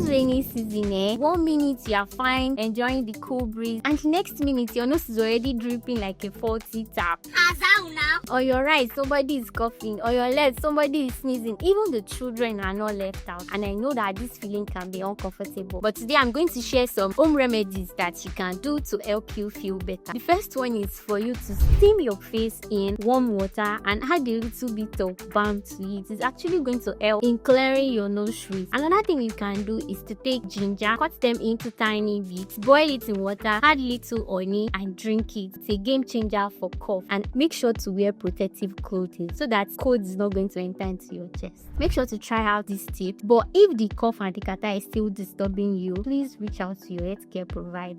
rainy season, 1 minute you are fine, enjoying the cool breeze, and the next minute your nose is already dripping like a faulty tap. Or your right, somebody is coughing, or your left, somebody is sneezing. Even the children are not left out, and I know that this feeling can be uncomfortable. But today I'm going to share some home remedies that you can do to help you feel better. The first one is for you to steam your face in warm water and add a little bit of balm to it. It's actually going to help in clearing your nostrils. Another thing you can do is to take ginger, cut them into tiny bits, boil it in water, add little honey and drink it. It's a game changer for cough. And make sure to wear protective clothing so that cold is not going to enter into your chest. Make sure to try out this tip. But if the cough and the catarrh is still disturbing you, please reach out to your healthcare provider.